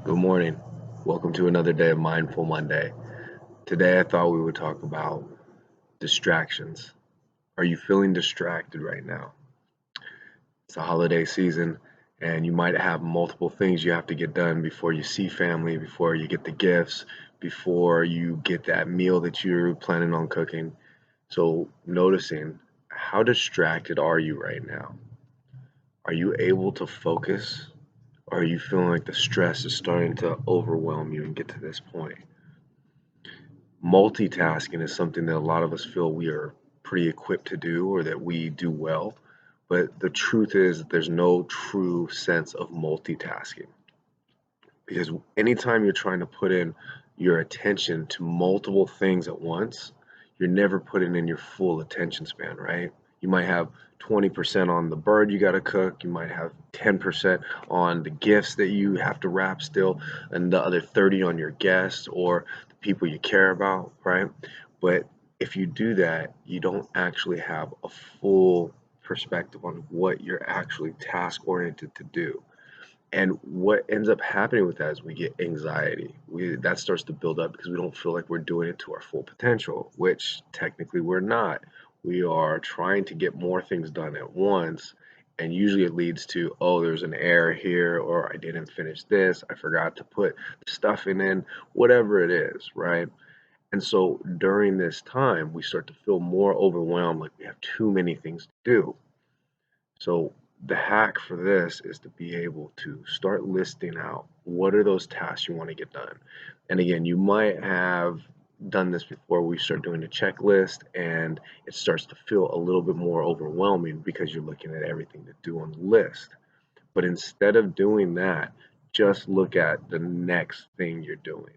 Good morning. Welcome to another day of Mindful Monday. Today I thought we would talk about distractions. Are you feeling distracted right now? It's the holiday season and you might have multiple things you have to get done before you see family, before you get the gifts, before you get that meal that you're planning on cooking. So, noticing how distracted are you right now? Are you able to focus? Or are you feeling like the stress is starting to overwhelm you and get to this point? Multitasking is something that a lot of us feel we are pretty equipped to do or that we do well. But the truth is, there's no true sense of multitasking because anytime you're trying to put in your attention to multiple things at once, you're never putting in your full attention span, right? You might have 20% on the bird you got to cook, you might have 10% on the gifts that you have to wrap still, and the other 30 on your guests or the people you care about, right? But if you do that, you don't actually have a full perspective on what you're actually task oriented to do. And what ends up happening with that is we get anxiety. That starts to build up because we don't feel like we're doing it to our full potential, which technically we're not. We are trying to get more things done at once, and usually it leads to, oh, there's an error here, or I didn't finish this, I forgot to put stuff in, whatever it is, right? And so during this time, we start to feel more overwhelmed, like we have too many things to do. So the hack for this is to be able to start listing out what are those tasks you want to get done. And again, you might have done this before. We start doing a checklist and it starts to feel a little bit more overwhelming because you're looking at everything to do on the list. But instead of doing that, just look at the next thing you're doing.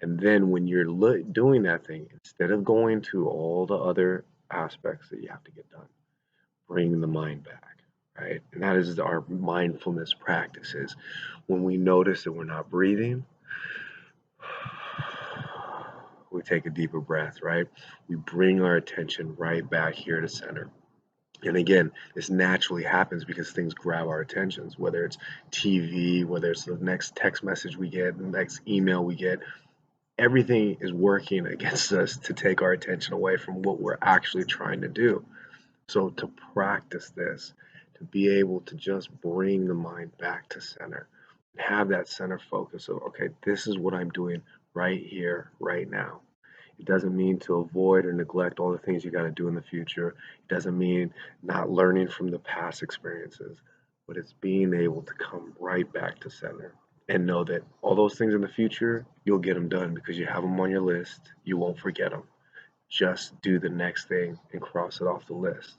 And then when you're doing that thing, instead of going to all the other aspects that you have to get done, bring the mind back, right? And that is our mindfulness practices. When we notice that we're not breathing, we take a deeper breath, right? We bring our attention right back here to center. And again, this naturally happens because things grab our attentions, whether it's TV, whether it's the next text message we get, the next email we get, everything is working against us to take our attention away from what we're actually trying to do. So to practice this, to be able to just bring the mind back to center, have that center focus of, okay, this is what I'm doing right here, right now. It doesn't mean to avoid or neglect all the things you got to do in the future. It doesn't mean not learning from the past experiences, but it's being able to come right back to center and know that all those things in the future, you'll get them done because you have them on your list. You won't forget them. Just do the next thing and cross it off the list.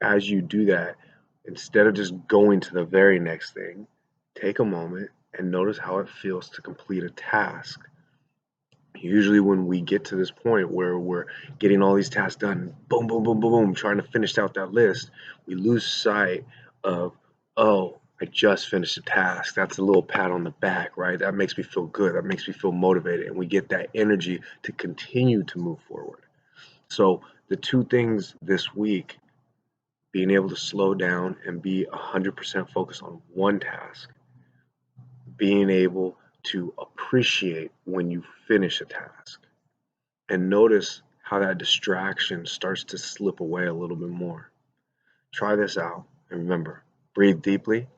As you do that, instead of just going to the very next thing, take a moment and notice how it feels to complete a task. Usually, when we get to this point where we're getting all these tasks done, boom, boom, boom, boom, boom, trying to finish out that list, we lose sight of, oh, I just finished a task. That's a little pat on the back, right? That makes me feel good. That makes me feel motivated. And we get that energy to continue to move forward. So, the two things this week, being able to slow down and be 100% focused on one task, being able to appreciate when you finish a task, and notice how that distraction starts to slip away a little bit more. Try this out, and remember, breathe deeply,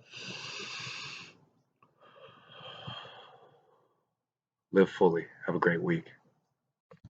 live fully. Have a great week.